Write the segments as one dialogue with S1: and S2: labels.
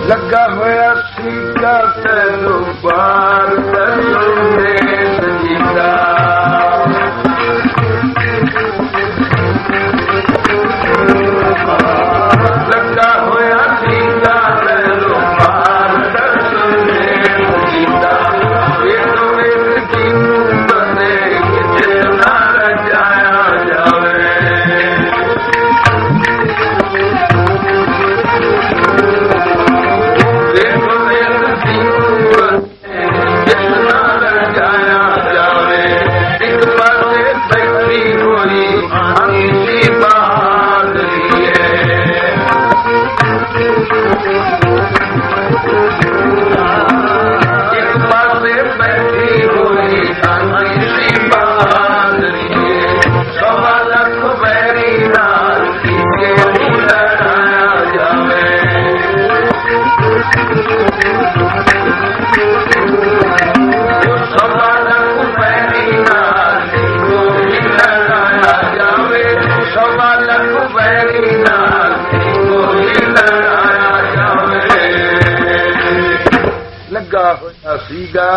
S1: लगा होया सीगा तेनू बार तन्ने सजीदा लगा होया सीगा तेनू बार तन्ने सजीदा ये तो एक जीव बने जितना रजाया जावे सीगा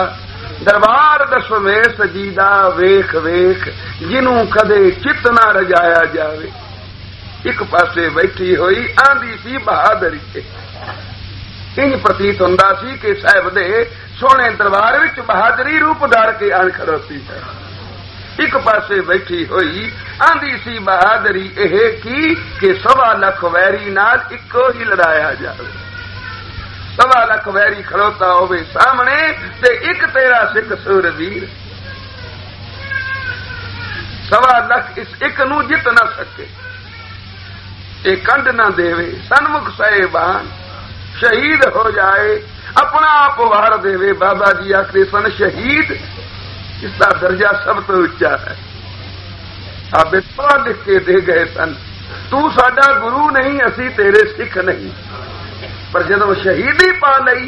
S1: दरबार दसवें सजीदा वेख वेख जिनू कदे चित ना रजाया जावे एक पासे बैठी हुई आंदी सी बहादुरी इंज प्रतीत हुंदा सी कि साहिब दे सोहणे दरबार विच बहादुरी रूप धार के आन खड़ोती है। एक पासे बैठी हुई आंदी सी बहादुरी एह की कि 1.25 लाख वैरी नाल इको ही लड़ाया जावे 1.25 लाख वैरी खड़ोता होवे सामने ते एक तेरा सिख सूरवीर 1.25 लाख इस एक नू जित ना सके ये कंड ना देवे सन्मुख साहिबान शहीद हो जाए अपना आप वार देवे बाबा जी आखिरी सन शहीद इसका दर्जा सब तो उच्चा है आप इतना लिख के दे गए सन तू साडा गुरु नहीं असी तेरे सिख नहीं पर जदों शहीदी पा लई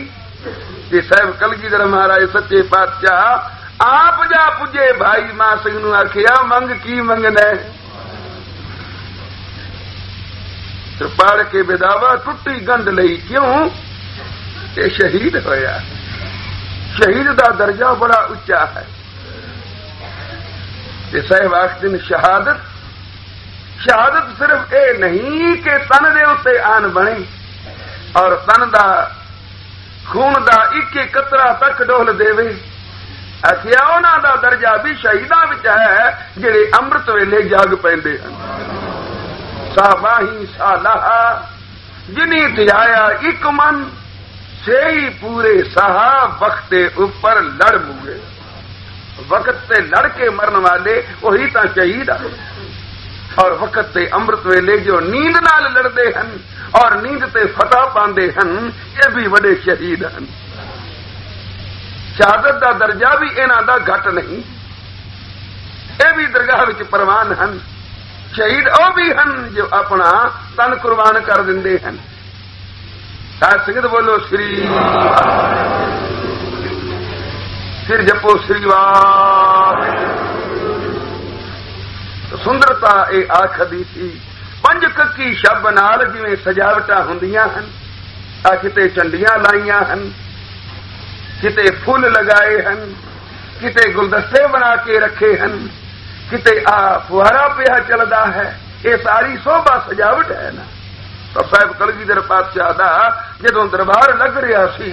S1: कि साहब कलगीधर महाराज सच्चे पातशाह आप जा पुजे भाई मां सिंह नूं आखिया मंग की मंगना पढ़ के बेदावा टुटी गंढ लई क्यों ये शहीद होया शहीद दा दर्जा बड़ा उच्चा है ते साहब आखदे शहादत शहादत सिर्फ ये नहीं कि तन दे उत्ते आन बने और तन दा खून दा एक एक कतरा तक डोल देवे आखिया उन्हां दा दर्जा भी शहीदां विच है जिहड़े अमृत वेले जाग पैंदे हन साबाही सालाहा जिनी त्याया एक मन से ही पूरे साहा वक्त ऊपर लड़ मुए वक्त से लड़ के मरन वाले वही तो शहीद है और वक्त से अमृत वेले जो नींद नाल लड़ते हैं और नींद ते फतह पाते हैं ये भी बड़े शहीद हैं शहादत का दर्जा भी इन्हां दा घट नहीं ये भी दरगाह विच प्रवान हैं शहीद वो भी हैं जो अपना तन कुर्बान कर देंदे हैं साध संगत बोलो श्री फिर जपो श्री वाह सुंदरता ये आखदी सी 5 कक्की शब नाल जिवें सजावटां हुंदियां हन आ किते चंडियां लाइयां हन किते फुल लगाए हन किते गुलदस्ते बना के रखे हन किते आ फुहारा पिया चलदा है ये सारी शोभा सजावट है ना तो साहब कलगीधर पातशाह दा जदों दरबार लग रहा सी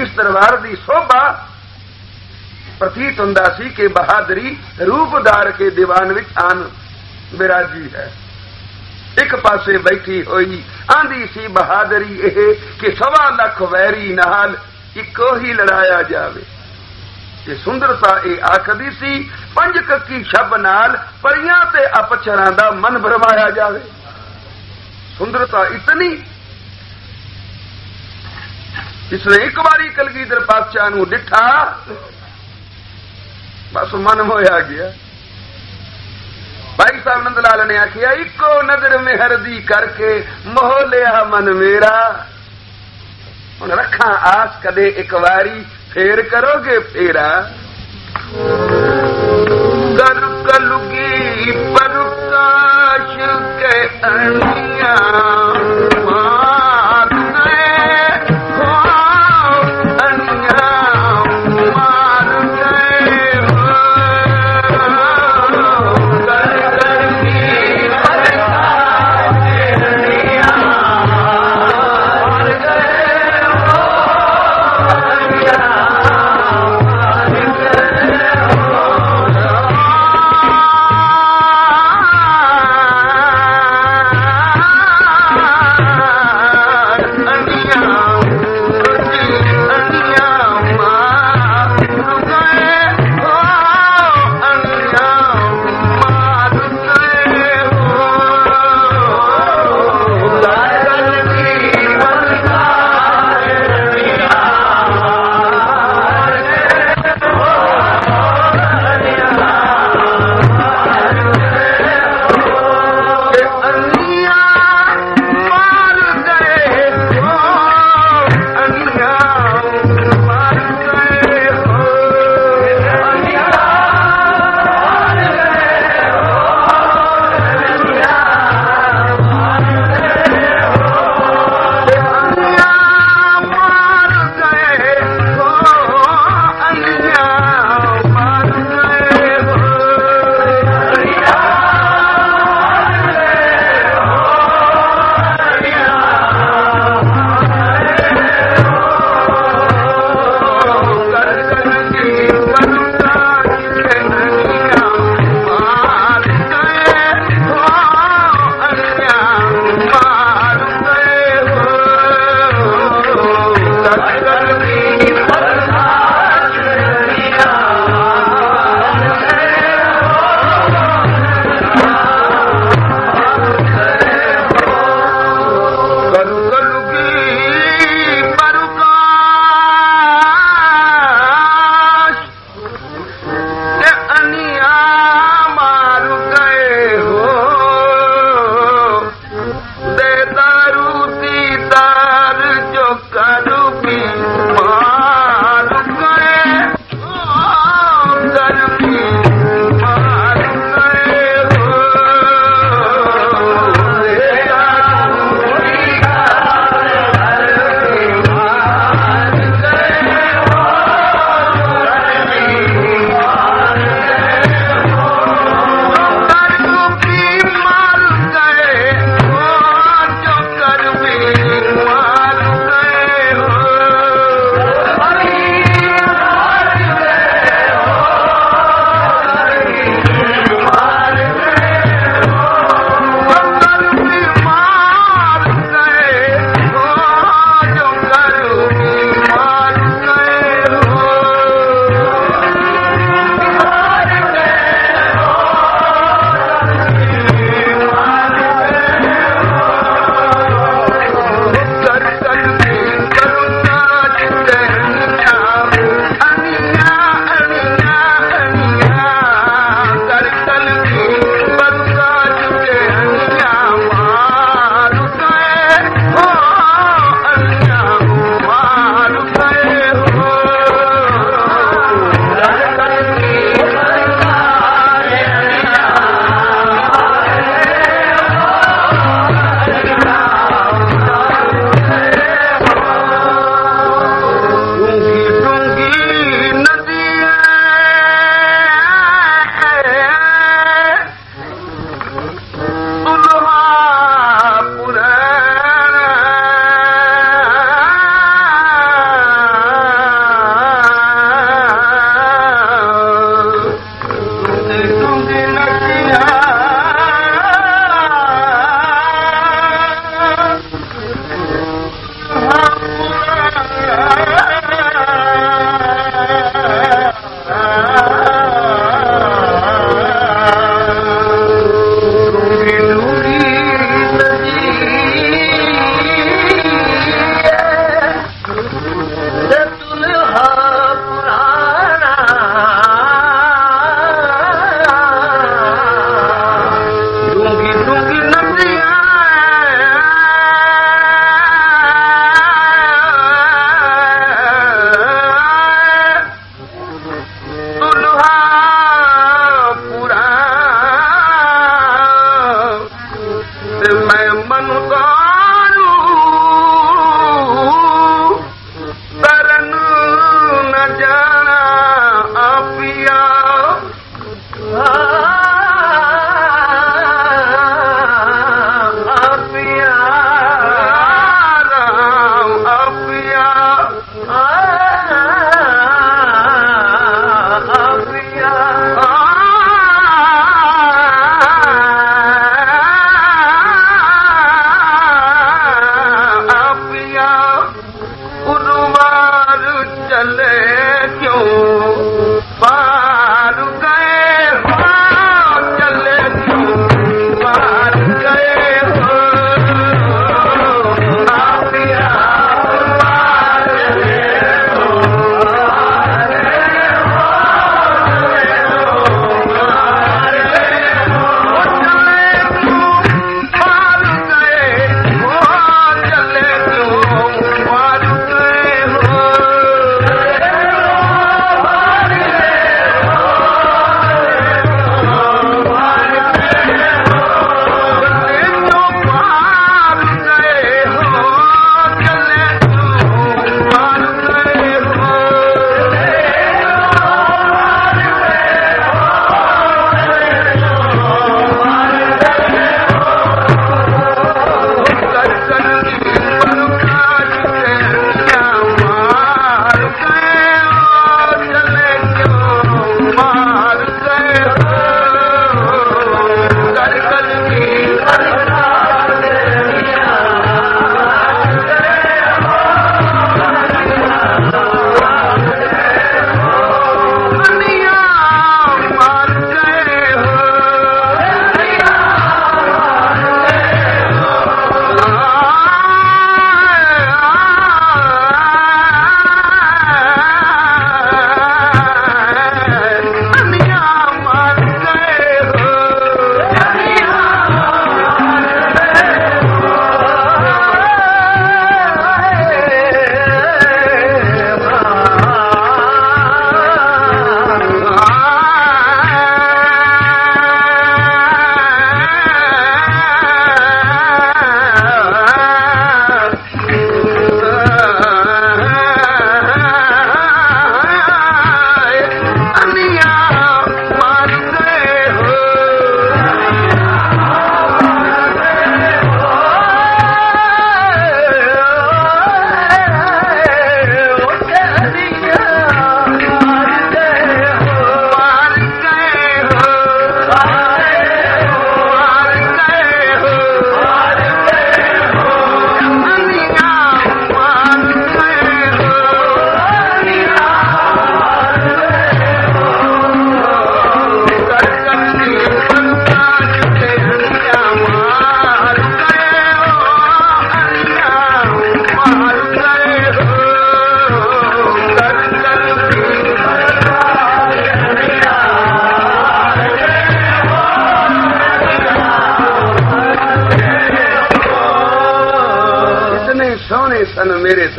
S1: इस दरबार दी शोभा प्रतीत हुंदा सी कि बहादुरी रूपदार के दीवान विच आन बिराजी है एक पासे बैठी हुई आंदी सी बहादुरी यह कि 1.25 लाख वैरी नाल इको ही लड़ाया जावे ये सुंदरता ये आखदी सी 5 कक्की शब नाल परियां ते अपछरां दा मन भरमाया जावे सुंदरता इतनी इसने एक बारी कलगीधर पातशाह नूं डिठा बस मन होया गया भाई साहब नंदलाल ने आखिया इको नजर मेहर दी करके मोह लिया मन मेरा हुण रखा आस कदे एक बारी फेर करोगे फेरा कर कलुगी प्रकाश के अनिया मारने हो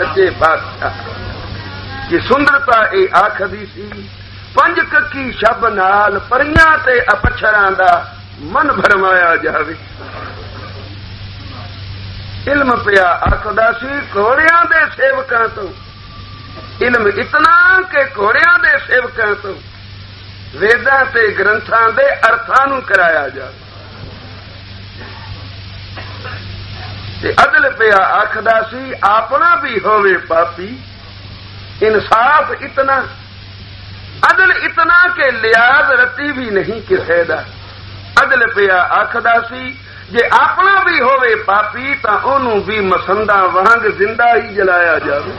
S1: सच्चे पातशाह कि सुंदरता ए आखदी सी पंज कक्की शब नाल परियां ते अपछरां दा मन भरमाया जावे। इल्म पिया आखदा सी घोड़ियां दे सेवकां तो, इल्म इतना कि घोड़ियां दे सेवकां तो वेदां ते ग्रंथां दे अर्थां नूं कराया जावे। ते अदल पिया आखदा सी अपना भी होवे पापी, इंसाफ इतना, अदल इतना के लियाज रती भी नहीं किसे दा। अदल पिया आखदा सी जे अपना भी होवे पापी तां ओनू भी मसंदा वांग जिंदा ही जलाया जावे।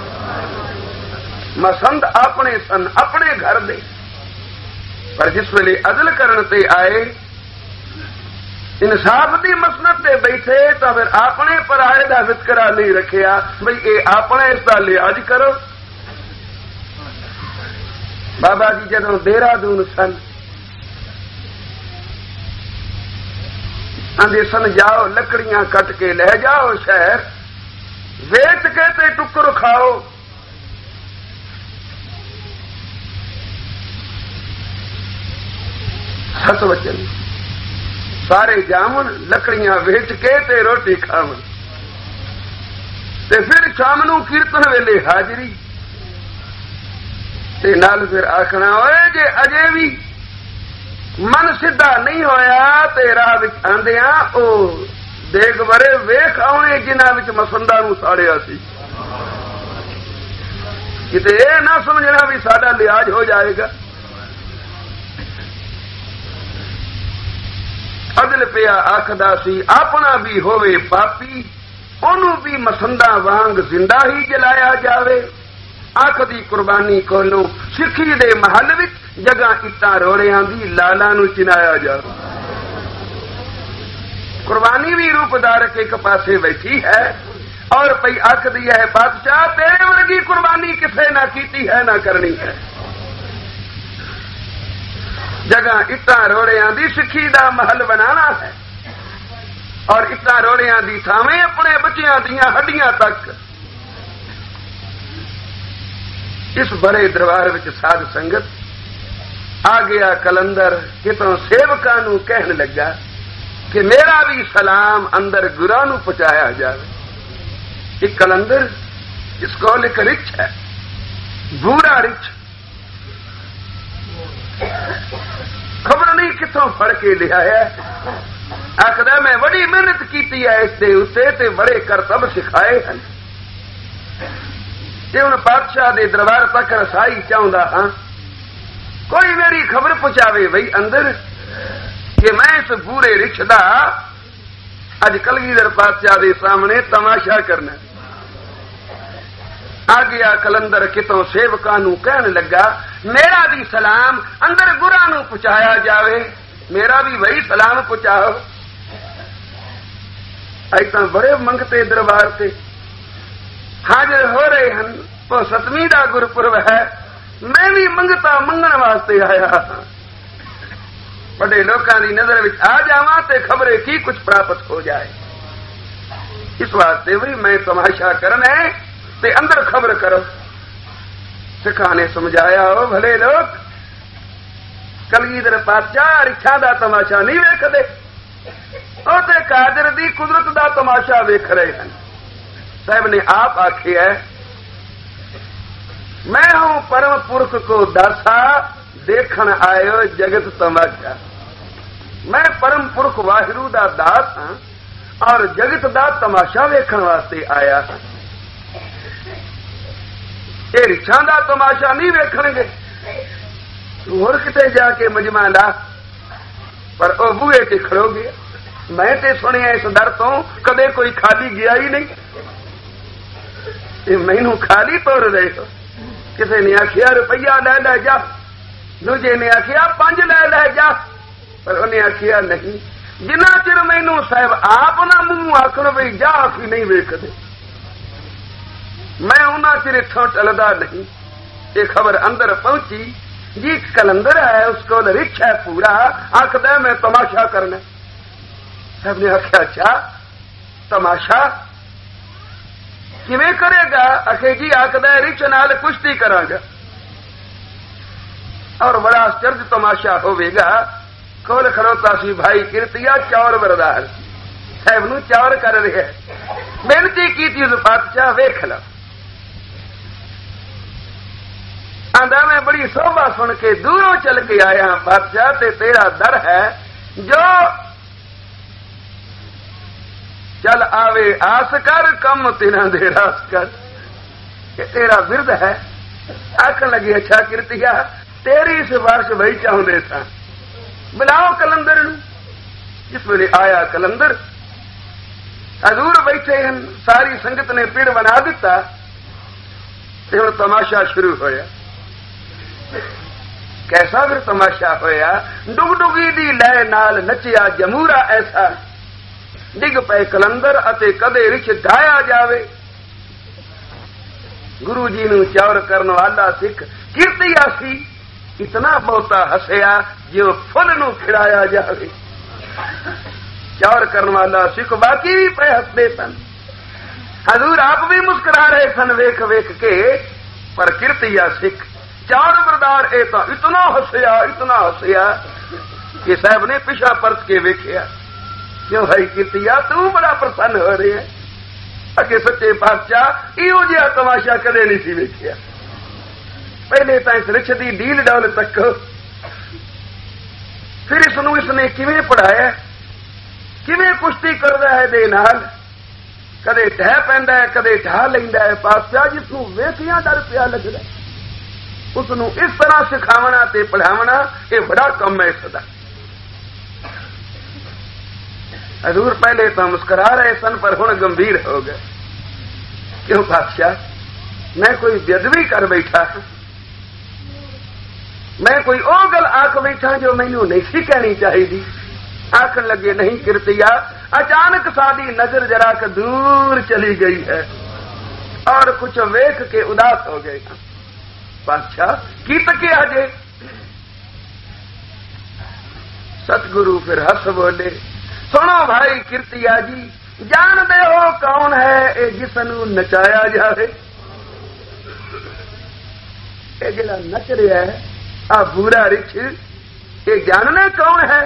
S1: मसंद अपने सन, अपने घर दे, पर जिस वेले अदल करन ते आए, इंसाफ की मसनत ते बैठे तो फिर अपने पराए का वितकरा नहीं रखिया बई ये अपने इसका लिहाज करो। बाबा जी जदों देहरादून सन आंदे सन जाओ लकड़ियां कट के ले जाओ शहर, वेच के ते टुकर खाओ। सत वचन सारे जावन लकड़ियां वेच के ते रोटी खावन, ते फिर शाम नूं कीर्तन वेले हाजरी, ते नाल फिर आखना होए जे अजे भी मन सीधा नहीं होया ते राह विच आंदिया ओ देग बरे वेख आउणे जिन्हां विच मसंदा नूं साड़िया सी। किते ये ना समझना भी साडा लिहाज हो जाएगा। अदल पिया आखदा सी अपना भी होवे पापी, ओनू भी मसंदा वांग जिंदा ही जलाया जावे। आखदी कुर्बानी कोलों सिखी दे महल विच जगह इट्टां रोड़ियां दी लाला नूं चिनाया जावे। कुर्बानी भी रूप धारक एक पासे बैठी है और पई आखदी है बादशाह तेरे वर्गी कुर्बानी किसे ना कीती है ना करनी है। जगह इट्टां रोड़ियां दी सिखी दा महल बनाना है और इट्टां रोड़ियां दी थावें अपने बच्चियां दियां हड्डियां तक। इस बड़े दरबार विच साध संगत आ गया कलंदर कितों सेवकां नूं कहन लगा कि मेरा भी सलाम अंदर गुरां नूं पहुंचाया जावे। एक कलंदर इसको लिख रिच है, बूढ़ा रिच, खबर नहीं कितों फड़ के लिया है। आखदा मैं बड़ी मेहनत की है इसके उत्ते ते बड़े करतब सिखाए हैं ते हुण पातशाह दे दरबार तक रसाई चाहुंदा हां, कोई मेरी खबर पहुंचावे बई अंदर कि मैं इस बूढ़े रिछ दा अज कलगीधर पातशाह दे सामने तमाशा करना। आ गया कलंदर कितों सेवकां नूं कहन लगा मेरा भी सलाम अंदर गुरां नूं पहुंचाया जावे, मेरा भी वही सलाम पहुंचाओ। अज तां बड़े मंगते दरबार ते हाजिर हो रहे हैं, तो सतवीं दा गुरपुरब है, मैं भी मंगता मंगण वास्ते आया बड़े लोकां दी नजर विच आ जावां ते खबरे की कुछ प्राप्त हो जाए। इस वास्ते भी मैं तमाशा करना है ते अंदर खबर करो। सिखा ने समझाया हो भले लोग कलगीधर पातशाह रिछां दा तमाशा नहीं वेखदे, ओ ते कादर दी कुदरत दा तमाशा वेख रहे हैं। साहब ने आप आखी है मैं हूं परम पुरख को दासा देखण आयो जगत तमाशा। मैं परम पुरख वाहिगुरू दा दास हां और जगत दा तमाशा वेखण वास्ते आया हां। ये रिछां दा तमाशा नहीं वेखणगे, होर किते जाके मजमा ला, पर ओ बूहे ते खड़ो गया। मैं ते सुनिया इस दर तो कदे कोई खाली गया ही नहीं, मैनू खाली तोड़ रहे हो। किसी ने आखिया रुपया ले ले जा, दूजे ने आखिया 5 ले जा, पर उन्हें आखिया नहीं जिन्ना चिर मैनू साहब आप ना मुंह आखण बई जा आखी नहीं वेखदे, मैं उन्ना चिर इथों टलदा नहीं। ये खबर अंदर पहुंची जी कलंदर है, उसको रिछ है पूरा, आखदा मैं तमाशा करना। साहब ने आख्या अच्छा तमाशा, किवें करेगा? आखे जी आखदा रिच नाल कुश्ती करांगा। और बड़ा आश्चर्य तमाशा होवेगा। कोल खड़ोता सी भाई किरतिया चौर बरदार साहब नूं चौर कर रहा है। बेनती की उस बादशाह वेख लो। आंदा मैं बड़ी शोभा सुन के दूरों चल के आया बादशाह, ते तेरा दर है जो चल आवे आस कर कम तिना दे रास कर। ये तेरा बिरद है। आखन लगी अच्छा किरतिया तेरी सिफारिश वही चाहते सा, बुलाओ कलंदर नूं। जिस वेले आया कलंदर हजूर बैठे हैं, सारी संगत ने पिड़ बना दिता ते हुण तमाशा शुरू होया। कैसा फिर तमाशा होया? डुगडुगी दी लय नाल नचिया जमूरा ऐसा, डिग पे कलंदर अते कदे रिछ ढाया जावे। गुरु जी नूं चौर करन वाला सिख किरतिया सी, इतना बहुता हसया जो फुल नूं खिड़ाया जावे। चौर करन वाला सिख बाकी भी पे हसदे सन। हजूर आप भी मुस्कुरा रहे सन वेख वेख के, पर किरतिया सिख चौर बरदार ए तो इतना हसया कि साहब ने पिछा परत के वेख्या। क्यों भाई किरतिया तू बड़ा प्रसन्न हो रही है? अगे सच्चे पातशाह इहो जिहा तमाशा कदे नहीं सी वेख्या। पहले तो इस रिछ दी डील डौल तक, फिर इसने किवें पढ़ाया, किवें कुश्ती करदा है दे नाल, कदे ढह पैंदा है कदे ढा लैंदा है। पातशाह जिसनूं वेखिया डर पिया लगदा, उसनूं इस तरह सिखावना ते पढ़ावना ये बड़ा कम है सदा। हजूर पहले तो मुस्कुरा रहे सन पर हुण गंभीर हो गए। क्यों पातशाह? मैं कोई बेदबी कर बैठा, मैं कोई ओ गल आख बैठा जो मैनू नहीं सी कहनी चाहिए। आखन लगे नहीं किरतिया, अचानक सादी नजर जरा के दूर चली गई है और कुछ वेख के उदास हो गए। पातशाह की तकिया जे? सतगुरु फिर हंस बोले, सुनो भाई किरतिया जी, जानते हो कौन है जिसनू नचाया जाए? ये जिहड़ा नच रहा है आ बुरा रिछ, ये जानने कौन है?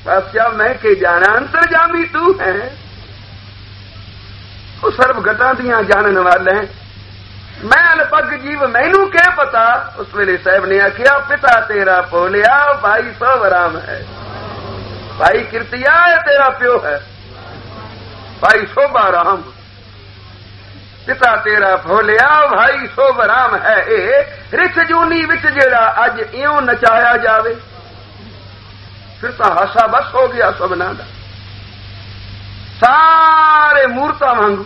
S1: पातशाह मैं के जाना, अंतर्जामी तू है, वो सर्वगता दियां जानन वाले हैं। मैं अलपग जीव मैनू क्या पता? उस वेले साहब ने आखिया पिता तेरा बोलिया भाई सोवराम है। भाई किरतिया तेरा प्यो है, भाई शोभा राम। पिता तेरा भोलिया भाई शोभराम है। ए रिछ जूनी विच जेड़ा अज इं नचाया जावे, फिर तो हासा बस हो गया सबना दा। सारे मूर्ता वांगू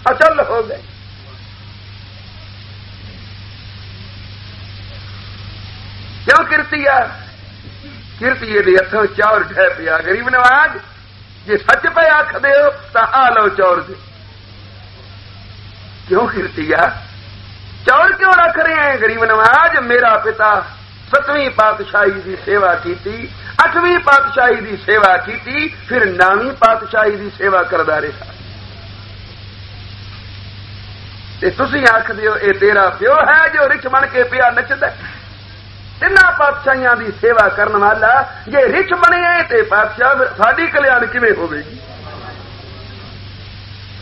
S1: अचल हो गए। क्यों किरतिया? किरतिए दे हथों चौर ढह पिया। गरीब नवाज जे सच पे आख दे हो तो आ लो चौर दे। क्यों किरतिया? चौर क्यों रख रहे हैं? गरीब नवाज मेरा पिता 7वीं पातशाही की सेवा की, 8वीं पातशाही की सेवा की, फिर 9वीं पातशाही की सेवा करदा रहा। ते तुसीं आखदे हो ये तेरा प्यो है जो रिछ बन के पिया नचदा। तिन्ना पातशाहियां की सेवा करने वाला जे रिछ बने ते पातशाह साडी कल्याण किवें होवेगी?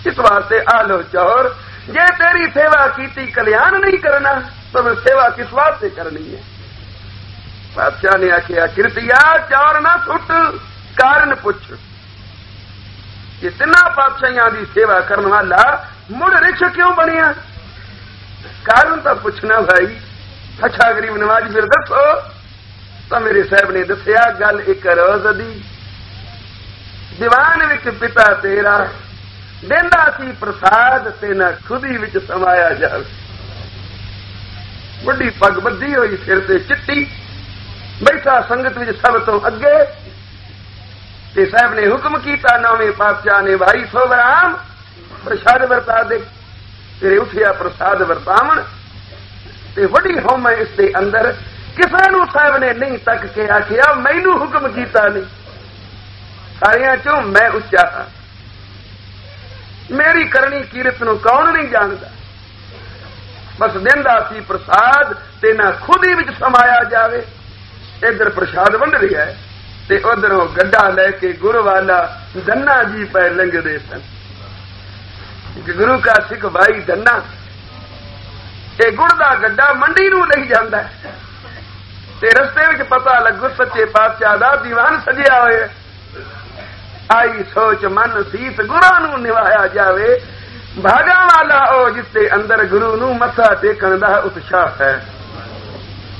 S1: इस वास्ते आ लो चौर, जे तेरी सेवा की कल्याण नहीं करना तो मैं सेवा किस वास्ते करनी है? पातशाह ने आखिया किरतिया चौर ना सुट, कारण पुछ। ये तिन्ना पातशाहियां की सेवा करने वाला मुड़ रिछ क्यों बनिया? कारण तो पूछना भाई। अच्छा गरीब नवाज फिर दसो। तो मेरे साहब ने दसिया गल एक रोज दी। दीवान विच पिता तेरा देंदा सी प्रसाद ते ना खुदी विच समाया जावे। बड़ी पग बद्धी हुई सिर ते चिट्टी, बैठा संगत विच सब तो अगे। ते साहब ने हुक्म किया 9वें पातशाह ने भाई सोवराम प्रसाद वरता दे। तेरे उठिया प्रसाद वरतावन ते वड़ी होम है इसके अंदर। किसी नूं साहब ने नहीं तक के आखिया मैनू हुक्म किया नहीं। सारियां चों मैं उच्चा हाँ। मेरी करनी कीरत नूं कौन नहीं जानदा। बस देंदा सी प्रसाद ते ना खुद ही विच समाया जावे। इधर प्रसाद वंड रहा है ते उधरों गड्ढा लैके गुरु वाला धन्ना जी पै लंघदे सन। गुरु का सिख भाई धन्ना ये गुड़ का गड्ढा मंडी नूं लई जांदा है ते रस्ते विच पता लगू सच्चे पातशाह दा दीवान सजिया होया। आई सोच मन सीस गुरां नूं निभाया जावे। भागा वाला ओ जिसके अंदर गुरु नूं मत्था टेकण दा उत्साह है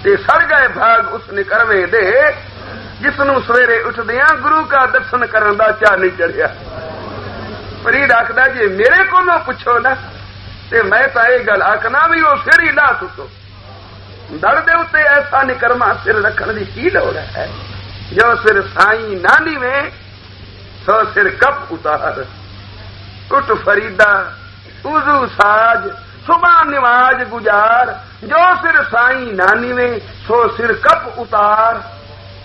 S1: ते सड़ गए भाग उस निकरवे दे जिसनूं सवेरे उठदियां गुरु का दर्शन करन दा चाह नहीं चढ़िया। फरीद आखदा जे मेरे कोलों पुछो ना ते मैं तां इह गल आखना भी वो सिर ही ला सुटो। दर दे उत्ते ऐसा निकरमा सिर रखण दी की लोड़ है। जो सिर साईं नानी में सो सिर कप उतार। उठ फरीदा उजू साज सुबह निवाज गुजार। जो सिर साईं नानी में सो सिर कप उतार।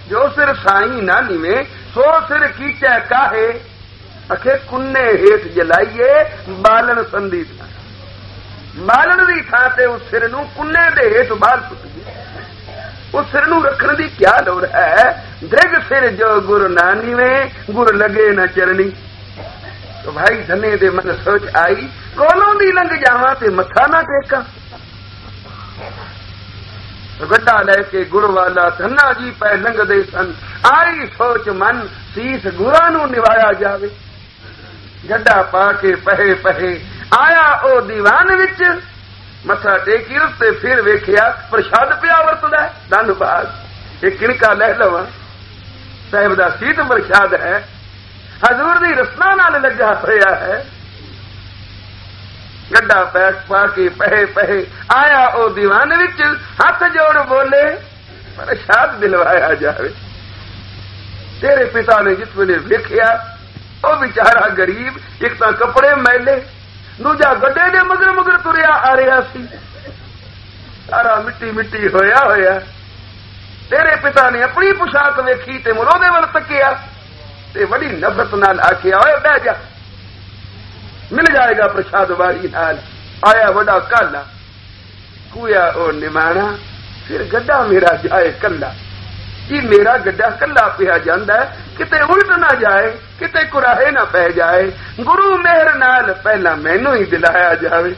S1: जो सिर साईं नानी में सो सिर कीचै काहे। अखे कुन्ने हेठ जलाइए बालन संदी था। बालन दी थां ते उस सिर नूं कुन्ने दे हेठ बाल सुट गए। उस सिर नूं रखण दी क्या लोड़ है। दृग सिर जो गुरु नानी में गुर लगे न चरनी। तो भाई धने दे मन सोच आई कोलों दी लंघ जावां ते मथा ना टेका। गड्ढा लैके गुड़ वाला धन्ना जी पै लंघदे सन। आई सोच मन सीस गुरां नूं निभाया जावे। गड्ढा पा के पहे पहे आया ओ दीवान विच। मथा टेकी उसते फिर वेखिया प्रसाद पिया वरतदा है। धन्नवाद ये किणका लह लवा साहिब दा सीत प्रसाद है। हजूर दी रसना नाल लगा होया है। गड्ढा पैक पा के पहे पहे आया ओ दीवान विच। हाथ जोड़ बोले प्रसाद दिलवाया जावे। तेरे पिता ने जिस वेले वेखिया ओ बेचारा गरीब एक तां कपड़े मैले दूजा गड्ढे दे मगर मगर तुरिया आ रहा सी। सारा मिट्टी मिट्टी होया होया। तेरे पिता ने अपनी पोशाक वेखी ते मुरों दे वल तकिया ते बड़ी नफरत नाल आखिया ओए बह जा मिल जाएगा प्रसाद वारी नाल। आया बड़ा काला कुया ओ निमाणा फिर गड्ढा मेरा जाए कला। जी मेरा गड्ढा कला पिया जांदा किते उल्ट ना जाए किते कुराहे ना पै जाए। गुरु मेहर नाल पहला मैनू ही दिलाया जावे।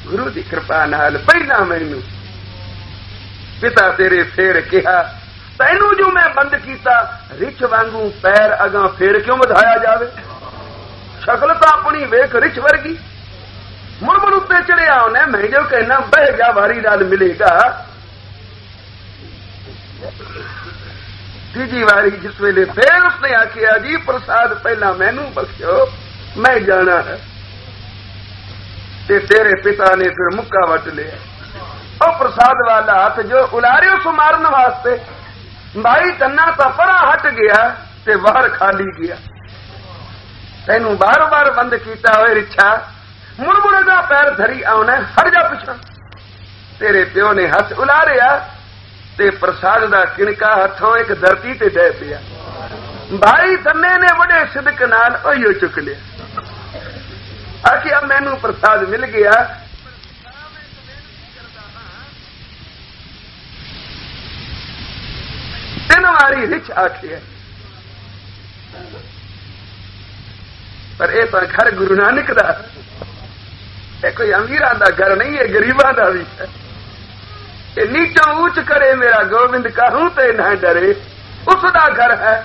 S1: गुरु दी कृपा नाल पहला मैनू। पिता तेरे फेर कहा तैनू जो मैं बंद कीता रिछ वांगू पैर अगां फेर क्यों वधाया जावे। शक्ल तो अपनी वेख रिछ वर्गी। मुड़ उत्ते चढ़िया उन्हें मैं जो कहना बह जा वारी नाल मिलेगा। तीजी वारी जिस वेले फिर उसने आखिया जी प्रसाद पहला मैनू बख्शो मैं जाना है। ते तेरे पिता ने फिर मुक्का वट लिया। और प्रसाद वाला हाथ जो उलारियो सुमारन वास्ते भाई तन्ना तो परा हट गया ते बाहर खाली गया। तेनू बार बार बंद किया हुए रिछा मुड़ का पैर धरी आना हट जा पिछा। तेरे प्यो ने हथ उलारिया ते प्रसाद दा किणका हथों एक धरती ते डह पिया। भाई तन्ने ने बड़े सिदक नाल ओयो चुक लिया। आखिया मैनू प्रसाद मिल गया। तीन वारी रिछ आखिया पर यह तो घर गुरु नानक दा है। कोई अमीरां दा घर नहीं है गरीबां दा भी है। नीचों ऊंच करे मेरा गोविंद कहूं ते ना डरे उसदा घर है।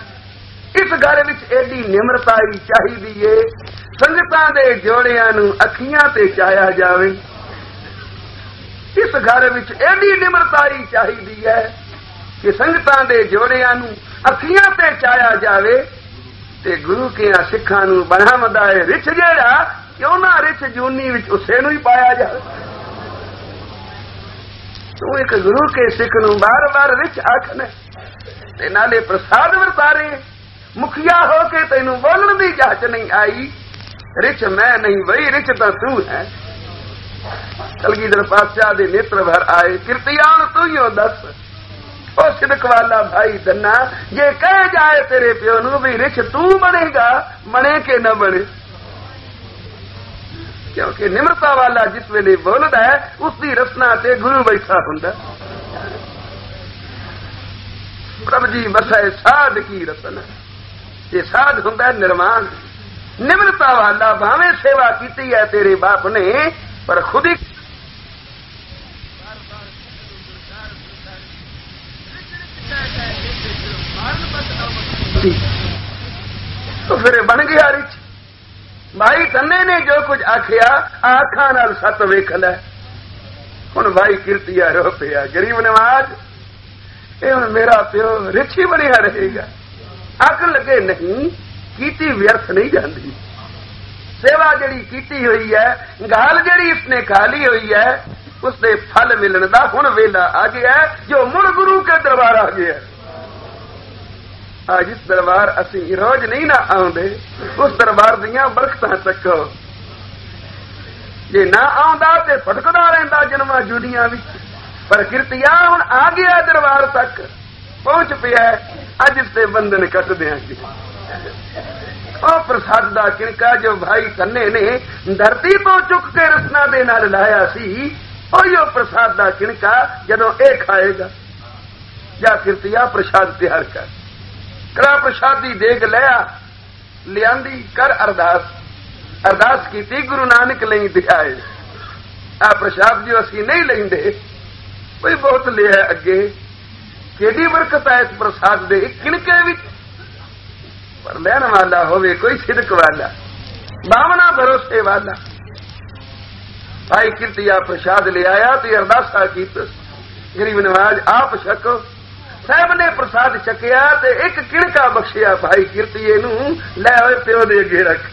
S1: इस घर विच एडी निमरता ही चाहिए संगतां दे जोड़ियां नूं अखियां ते चाया जावे। इस घर विच एडी निमरता ही चाहिए कि संगतां दे जोड़ियां नूं अखियां ते चाया जावे। ते गुरु के सिखां नूं बनावदा है रिछ जेड़ा क्यों ना रिछ जूनी विच उसे नूं ही पाया जावे। तू एक गुरु के सिख नूं बार बार रिछ आखना ते नाले प्रसाद वरतारे। मुखिया हो के तेनू बोलण दी जाच नहीं आई। रिछ मैं नहीं वही रिछ तो तू है। कलगीधर पातशाह दे नेत्र भर आए कीर्तियान तू ही दस। ओ सिदक वाला भाई धन्ना जे कह जाए तेरे प्यो नूं भी रिछ तू बनेगा बने के न बने। क्योंकि निमरता वाला जिस वेले बोलदा है उसकी रसना ते गुरु बैठा हुंदा। प्रभ जी बसाए साध की रसना, ये साध हुंदा निर्माण। निमरता वाला भावें सेवा की है तेरे बाप ने, पर खुद ही तो फिर बन गया रिच। भाई धन्ने ने जो कुछ आखिया आखा नाल सत वेख लै। हुण भाई कीर्तिया रो पिया गरीब नवाज, ये हुण मेरा प्यो रिच ही बनिया रहेगा। आखन लगे नहीं, कीती व्यर्थ नहीं जाती। सेवा जड़ी कीती हुई है, गाल जड़ी इसने खाली हुई है, उसके फल मिलने का हुण वेला आ गया है, जो मुड़ गुरु के दरबार आ गया। आज इस दरबार असी रोज नहीं ना आउंदे, उस दरबार दियां बरकतां चक्को। जे ना आउंदा ते फटकदा रहिंदा जन्मां जुड़ियां विच, पर कीर्तिया हुण आ गया दरबार तक पहुंच पिया। अज इसते बंधन कट देंगे। ओ प्रसाद दा किणका जो भाई कन्ने ने धरती तो चुक के रसना दे नाल लाया सी, ओयो प्रसाद दा किणका जदों ए खाएगा। जा कीर्तिया प्रसाद तैयार कर, करा प्रसादी देग लिया, लियांदी कर अरदास। अरदास की गुरु नानक लई दिखाए। आ प्रसाद जो असी नहीं लेंदे, कोई बहुत लिया अगे। केडी बरकत है इस प्रसाद दे किणके विच, पर लैन वाला होवे कोई सिदक वाला, भावना भरोसे वाला। भाई कीर्तिया प्रसाद ले आया तो अरदासा की। गरीब नवाज आप छको। साहब ने प्रसाद छकिया ते एक किणका बख्शिया भाई कीर्तिए नू, लै ओए प्यो दे अगे रख।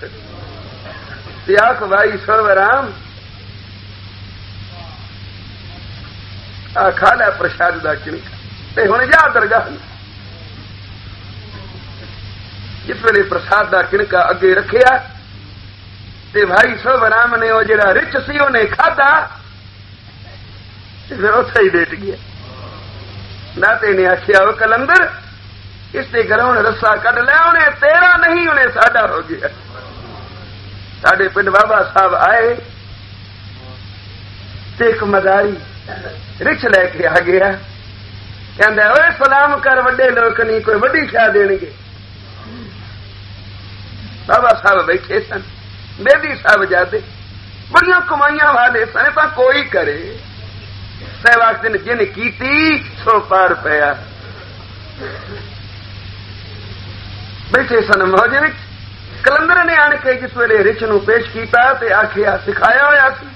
S1: ते आख भाई सर्वराम आ खा लै प्रसाद दा किणका, ते हुण जा दरगाह। जिस वेले प्रसाद दा किणका अगे रखिया ते भाई सर्वराम ने ओ जिहड़ा रिच सी उहने खाधा, फिर उत्थे ही लेट गया। नाते ने आखिया वो कलंदर इसके घरों रस्सा कट लिया, उन्हें तेरा नहीं उन्हें साडा हो गया। साडे पिंड बाबा साहब आए ते एक मदारी रिछ लैके आ गया। कहंदा ओए सलाम कर, वड्डे लोग नहीं कोई वड्डी शा देणगे। बाबा साहब बैठे सन, बेदी साहब जाते बड़ियां कमाइयां वाले सन, तां कोई करे। सहवाग दिन जिन कीती सो पार पया। बैठे सन मौज विच। कलंदर ने आण के जिस वेले रिछ नूं पेश कीता ते आखिया सिखाया होया सी,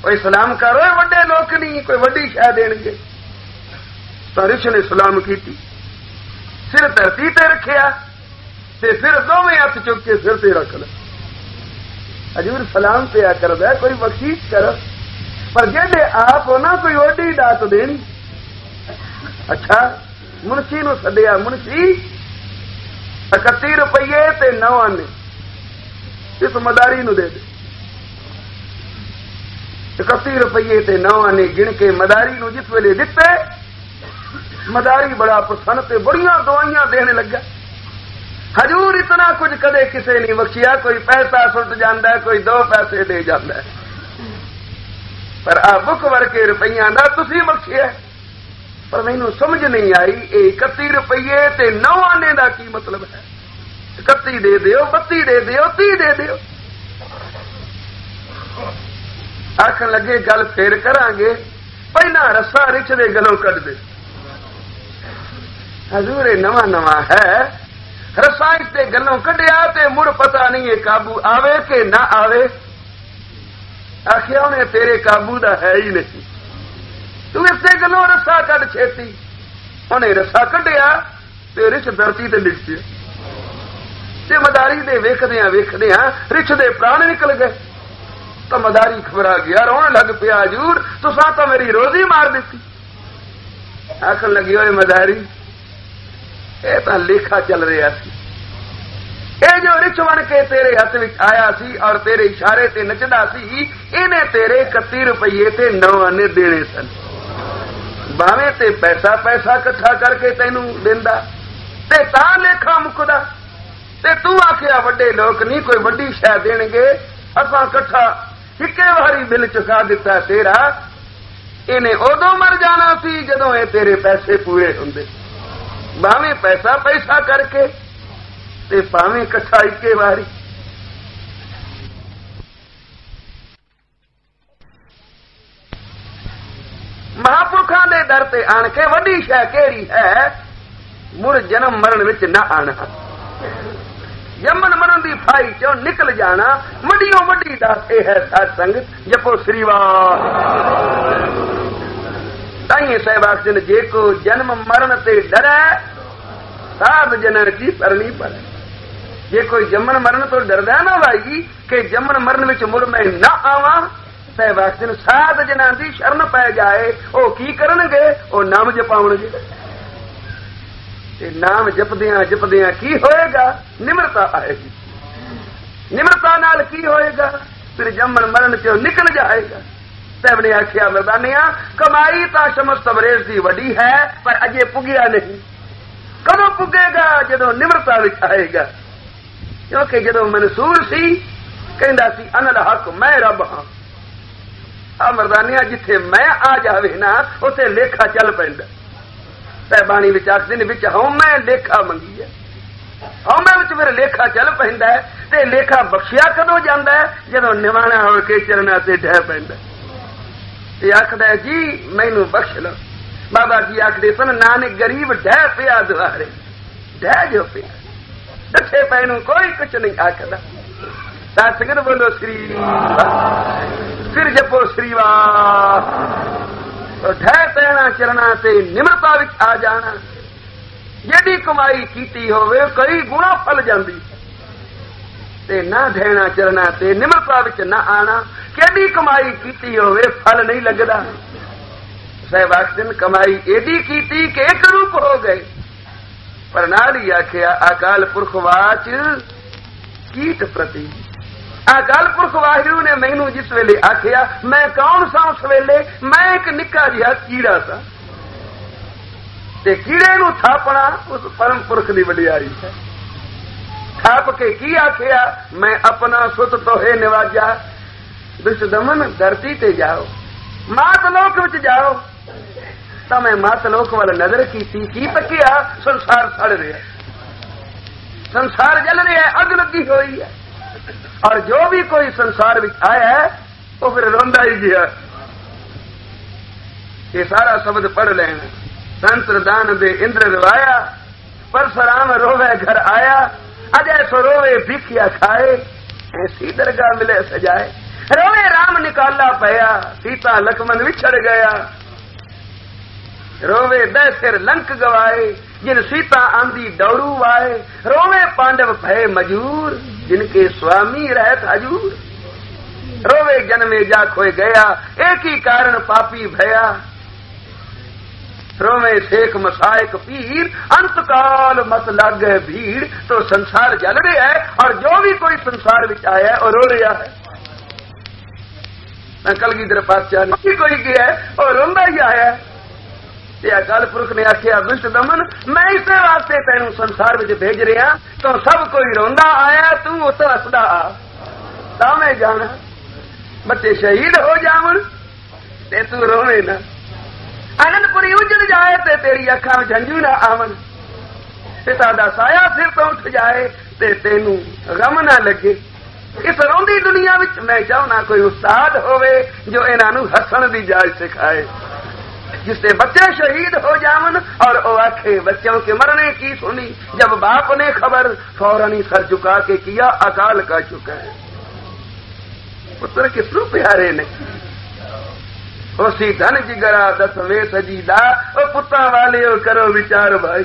S1: ओए सलाम कर, ओए वड्डे लोक नहीं कोई वड्डी शै देणगे। तां रिछ ने सलाम कीती, सिर धरती ते रखिया ते फिर दोवें हथ चुक के सिर ते रख लिया। हजूर सलाम पिया करदा, कोई बख्शीश करो, पर जेडे आप हो ना कोई ओडी दात देनी। अच्छा मुंशी नूं सद्दिया, मुंशी 31 रुपये ते 9 आने इस मदारी नूं दे दे। 31 रुपये ते 9 आने गिण के मदारी नूं जिस वेले दिते, मदारी बड़ा प्रसन्न ते बड़ियां दवाइयां देने लगा। हजूर इतना कुछ कदे किसे नहीं बख्शिया, कोई पैसा सुट जाता है, कोई 2 पैसे दे जाता है, पर आ बुक वर्के रुपया ना तुसी बख्शिया। पर मैनू समझ नहीं आई 31 रुपये ते 9 आने का की मतलब है। 31 दे दियो, 32 दे दियो, 30 दे दियो। आखन लगे गल फेर करांगे, पहला रस्सा रिछ दे गलों कट दे। हजूर नवा नवा है, रस्सा इसके गलों कटिया ते मुड़ पता नहीं है काबू आवे के ना आवे। आखिया उन्हें तेरे काबू दा है ही नहीं, तू इससे गलों रस्सा कट छेती। उन्हें रस्सा कटिया ते रिछ धरती ते लिख पिया। ते मदारी दे वेखदियां रिछ दे प्राण निकल गए। तो मदारी घबरा गया, रोने लग पिया, हजूर तुसां तो मेरी रोजी मार दी। आखन लगी ओए मदारी ये तो लेखा चल रहा सी, ये जो रिछ बन के तेरे हथ विच आया सी और तेरे इशारे ते नचदा सी, इन्हें तेरे 31 रुपये ते 9 आने देने सन। भावें ते पैसा पैसा इकट्ठा करके तेनू देंदा ते तां लेखा मुकदा, ते तू आखिया वड्डे लोक नहीं कोई वड्डी शै देणगे। असां कट्ठा हिके वारी बिल चुका दिता तेरा, इन्हें उदों मर जाना सी जदों ये तेरे पैसे पूरे हुंदे, भावें पैसा पैसा करके ते भावें कट्ठा इके वारी। महापुरखां दे दर ते आण के वड्डी शै केड़ी है, मुड़ जन्म मरण विच न आना, जमन मरण दी फाई चो निकल जाना, वड्डियों वड्डी दात यह है साध संगत जपो श्री वाह। ताइए साहिब आखदे जे को जन्म मरण ते डरै साध जनन की सरनी पड़े। जे कोई जमन मरण तो डरदा ना भाई कि जमन मरण विच मुड़ मैं न आवां, साहिब आखदे साध जना दी शरण पै जाए, ओ की करनगे, ओ नाम जपाउणगे। नाम जपदियां जपदियां की होएगा, निमरता आएगी, निमरता नाल की होएगा, फिर जमन मरण चो निकल जाएगा। साहब ने आखिया मर्दानिया कमाई तो समस्त बरेस दी वडी है, पर अजे पुगिया नहीं। कदों पुगेगा, जदों निमरता विच आएगा, क्योंकि जदों मंसूर सी कहंदा सी अनल हक मैं रब हां, आ मर्दानिया जिथे मैं आ जावे ना उथे लेखा चल पैंदा। साहबानी विच आखदे ने विच हौमै लेखा मंगी है, हौमै विच फिर लेखा चल पैंदा है, ते लेखा बख्शिया कदों जांदा है, जदों निवाणा हो के चरना ते ढह पैंदा। ते आखदा है जी मैनू बख्श लो। बाबा जी आखदे सन नानक गरीब ढह पिया दुआरे, ढह जो पिया डठे पैनू कोई कुछ नहीं आखदा। साथ संगत बोलो श्री वाह, फिर जपो श्री वाह। तो ढह पैना चरना ते निमरता विच आ जाना, जेडी कमाई कीती होवे कई गुणा फल जांदी, ते ना ढहना चरना ते निमरता विच ना आना, केडी कमाई कीती होवे फल नहीं लगदा। साहब आखदे कमाई एडी कीती कि एक रूप हो गए, पर नाल ही आखिया अकाल पुरख वाच कीट प्रति। अकाल पुरख वाहिगुरू ने मैनू जिस वेले आखिया मैं कौन सा, उस वेले मैं एक निक्का जिहा कीड़ा सा, ते कीड़े नू थापना उस परम पुरख दी वडियाई है। थाप के की आखिया मैं अपना सुत तोहे निवाजा, दुष्ट दमन धरती ते जाओ, मात लोक विच जाओ। तो मैं मात लोक वाल नजर की तकिया, संसार सड़ रहा, संसार जल रहा है, अग लगी हुई है, और जो भी कोई संसार में आया है वो फिर रोंदा ही गया। ये सारा शब्द पढ़ लेना। संतर दान दे इंद्र रवाया, परशुराम रोवे घर आया, अजय सो रोवे भिखिया खाए, ऐसी दरगाह मिले सजाए। रोवे राम निकाला पया, सीता लक्ष्मण विछड़ गया, रोवे दैसिर लंक गवाए, जिन सीता आंदी दौड़ू वाए। रोवे पांडव भय मजूर, जिनके स्वामी रहत हजूर। रोवे जन्मे जा खोए गया, एक ही कारण पापी भया। रोवे शेख मसायक पीर, अंतकाल मत लागे भीड़। तो संसार जल रहा है, और जो भी कोई संसार विच आया है और रो रहा है। कलगीधर पातशाह ने कोई गया है और रोंदा ही आया है। अकाल पुरख ने आखिया दुष्ट दमन मैं इस वास्ते तेनू संसार में भेज रहा, तो सब कोई रोंदा आया, तू उस हसदा आ। तामे जाना बच्चे शहीद हो जावन ते तू रोवे ना, आनंदपुरी उजड़ जाए ते तेरी अखा में झंझू ना आवन, पिता दा साया सिर तो उठ जाए ते तेनू गम ना लगे। इस रोंदी दुनिया विच मैं चाहना कोई उस्ताद होवे जो इन्हां हसन दी जाच सिखाए, जिससे बच्चे शहीद हो जावन और ओ आखे बच्चों के मरने की सुनी। जब बाप ने खबर फौरन ही सर झुका के किया, अकाल का चुका है। पुत्र किसनु प्यारे ने उसी धन जिगरा दस वे सजीदा, ओ पुत्रा वाले ओ करो विचार भाई।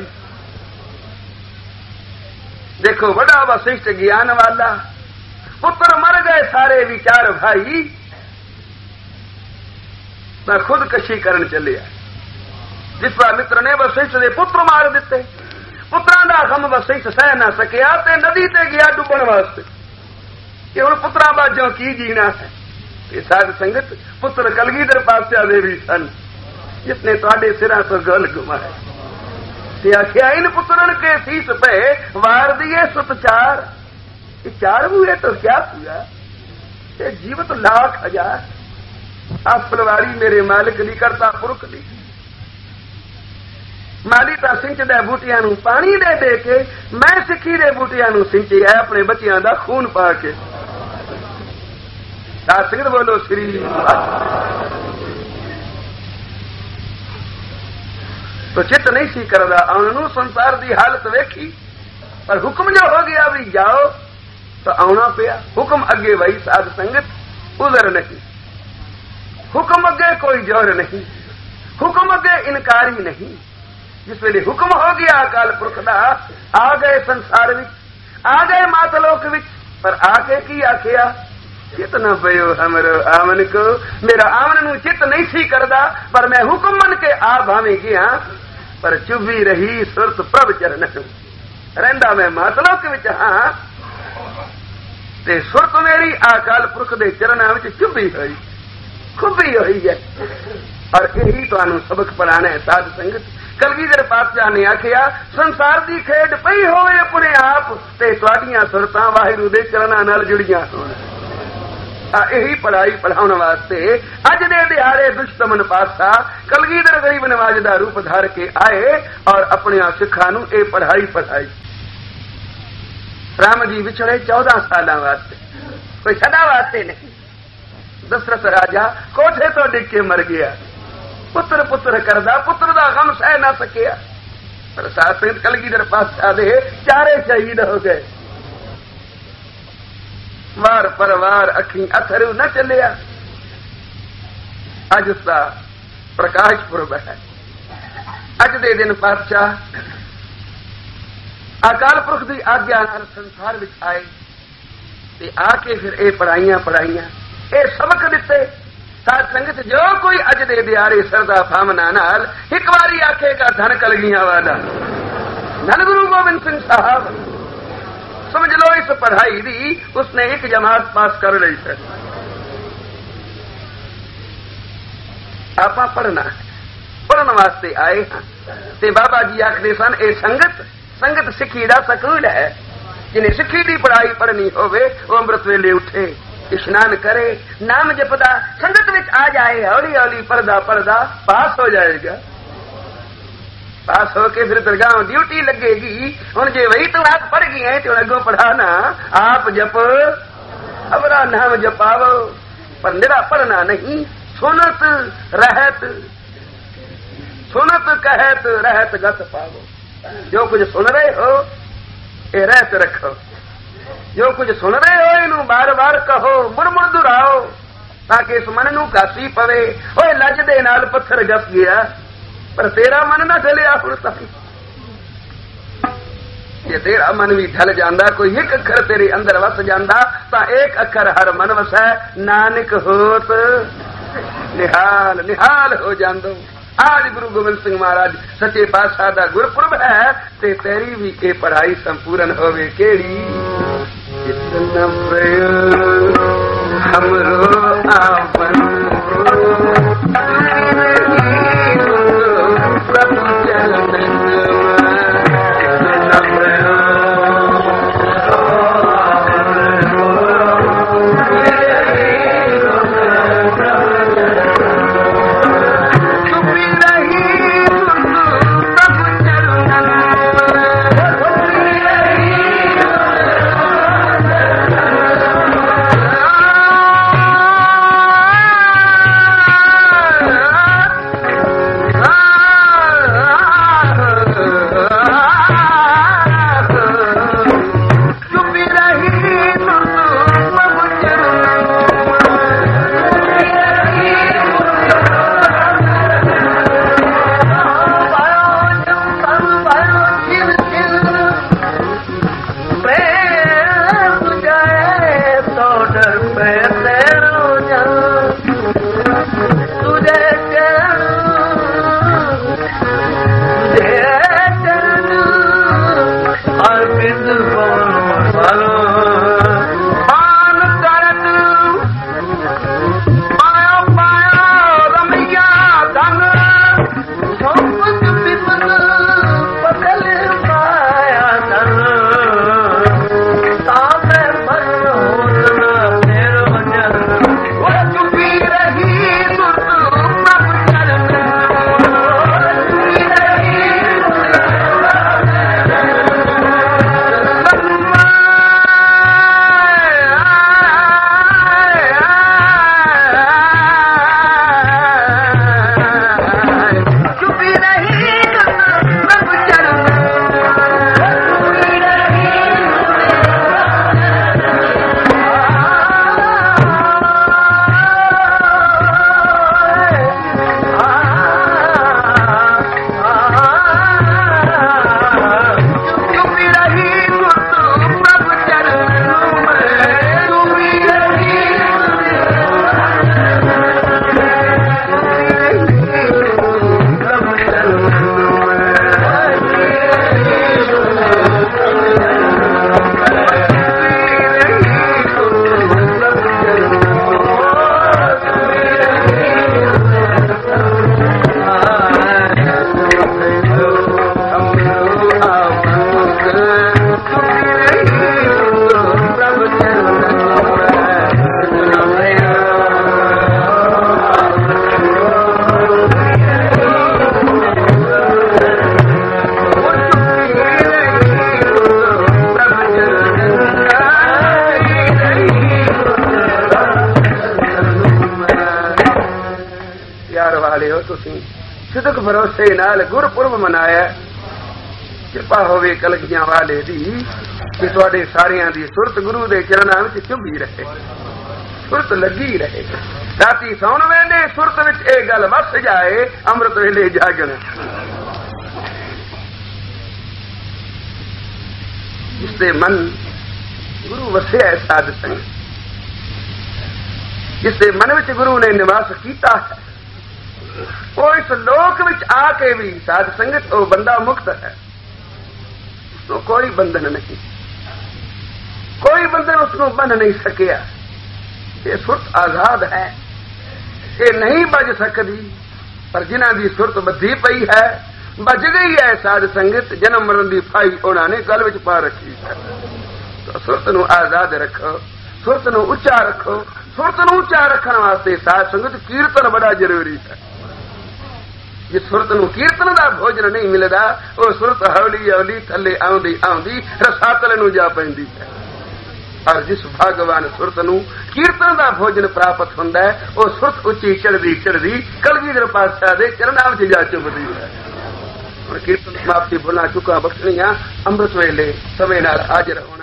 S1: देखो बड़ा वशिष्ठ ज्ञान वाला, पुत्र मर गए सारे विचार भाई, मैं खुदकशी करन चलिया। विश्वामित्र ने वशिष्ठ दे पुत्र मार दिते, पुत्रां दा गम वशिष्ठ सह ना सकिया ते नदी ते गया डुबण वास्ते कि हुण पुत्रां बाजों की जीना है। ये साध संगत पुत्र कलगीधर पातशाह दे भी सन, जिसने तुहाडे सिरां तो गल घुमाए। ते आखिया इन पुत्रन के शीस पे वार दिए सुत चार। ये चार हुए तो क्या हुआ, ये जीवत लाख हजार। आ फुलवारी मेरे मालिक दी करता पुरख दी। माली तां सिंचदा बूटियां नूं पानी दे दे के, मैं सिक्खी दे बूटियां नूं सिंचिया अपने बच्चियां दा खून पा के। साध संगत बोलो श्री। तो चित नहीं सी करदा आउण संसार दी हालत वेखी, पर हुक्म जो हो गया भी जाओ तो आना पिया। हुक्म अगे वही साध संगत उजर नहीं, हुक्म अगे कोई जोर नहीं, हुक्म अगे इनकारी नहीं। जिस वेले हुक्म हो गया अकाल पुरख दा, आ गए संसार विच, आ गए मातलोक विच, पर आके की आखिया चित न पयो हमरो आमन को। मेरा आमन नूं चित नहीं सी करदा, पर मैं हुक्म मन के आ भावे गया, पर चुभी रही सुरत प्रभ चरण रहिंदा मैं मातलोक विच हां, ते सुरत मेरी अकाल पुरख दे चरणां विच चुभी होई, खुबी हुई है। और यही तुहानू सबक पढ़ाना है साध संगत। कलगीधर पातशाह ने आखिया संसार दी खेड पई होवे अपने आप, ते तुहाडीआं सुरतां वाहिगुरू दे चरणां नाल जुड़ियां होण। यही पढ़ाई पढ़ाने वास्ते अज दे दिहाड़े दुष्टमन पातशाह कलगीधर गरीब नवाज दा रूप धार के आए और अपने सिखां नूं ये पढ़ाई पढ़ाई। राम जी विछड़े 14 साल वास्ते, कोई सदा वास्ते नहीं। दशरथ राजा कोठे तो डिग के मर गया, पुत्र पुत्र करदा पुत्र दा गम सह ना सकिया। पर साध संगत कलगीधर पातशाह दे 4 शहीद हो गए। वार पर वार अखी अथरू न चलिया। अज सा प्रकाश पुरब है। अज दे दिन पातशाह अकाल पुरख की आज्ञा नाल संसार विच आए ते आके फिर ये पढ़ाइयां ये सबक दिते। साध संगत जो कोई अज दे दिहाड़े सरदा भावना नाल एक बारी आखेगा धन कलगियां वाला, धन गुरु गोबिंद सिंह साहब, समझ लो इस पढ़ाई दी उसने एक जमात पास कर ली है। आपा पढ़ना है, पढ़ने वास्ते आए हाँ। ते बाबा जी आखदे सन ए संगत सिक्खी दा सकूल है। जिन्हें सिक्खी दी पढ़ाई पढ़नी होवे वो अमृत वेले उठे, स्नान करे, नाम जपदा संगत विच आ जाए, हौली हौली पढ़दा पढ़दा पास हो जाएगा। पास होके फिर दरगाह ड्यूटी लगेगी। हुण जे वही तो आप पढ़ गई है तो अगों पढ़ाना आप जप अवरा नाम जपावो, पर निरा पढ़ना नहीं। सुनत रहत कहत रहत गत पावो। जो कुछ सुन रहे हो ये रहत रखो, जो कुछ सुन रहे हो इनू बार बार कहो, मुड़ मुड़ दुहराओ, ताकि इस मन नू घासी पवे। ओए लज दे नाल पत्थर घस गया पर तेरा मन ना ढलिया। हुण तक जे तेरा मन भी ढल जांदा, कोई एक अखर तेरे अंदर वस जांदा, तां एक अखर हर मन वसै, नानक होत निहाल निहाल हो जांदो। आज गुरु गोबिंद सिंह महाराज सच्चे पातशाह दा गुरपुरब है, ते तेरी भी ये पढ़ाई संपूर्ण होवे केड़ी। जितना प्रेम हमरो आपन प्रभु चरणन प्यार वाले हो तुसीं सिदक भरोसे नाल गुरपुरब मनाया। किरपा होवे कलगियां वाले दी कि तुहाडे सारियां दी सुरत गुरु दे चरणां विच चुभी रहे, सुरत लगी रहे। राती सौण वेले सुरत विच ये गल वस जाए, अमृत वेले जागण। जिससे मन गुरु वसिया है साध संग, जिससे मन विच गुरु ने निवास कीता है, वो इस लोक विच आके भी साध संगत वो बंदा मुक्त है। उसको कोई बंधन नहीं, कोई बंधन उसको बन नहीं सकिया। ये सुरत आजाद है, ये नहीं बज सकती, पर जिन्हां दी सुरत बधी पई है बज गई है साध संगत। जन्म मरण दी फाई उन्होंने गल विच पा रखी है। तो सुरत नूं आजाद रखो, सुरत नूं उच्चा रखो। सुरत नूं उच्चा रखण वास्ते साध संगत कीर्तन बड़ा जरूरी है। जिस सुरत नूं कीर्तन दा भोजन नहीं मिलदा, वो सुरत हौली हौली थले आउंदी आउंदी रसातल नूं जा पैंदी है। और जिस भगवान सुरत नूं कीर्तन दा भोजन प्राप्त हुंदा है, वो सुरत उच्ची चढ़दी चढ़दी कलगीधर पातशाह दे चरणां विच जा चुभदी है। कीर्तन समाप्ति भुला चुका बख्शणियां अमृत वेले समय नाल हाजिर होना।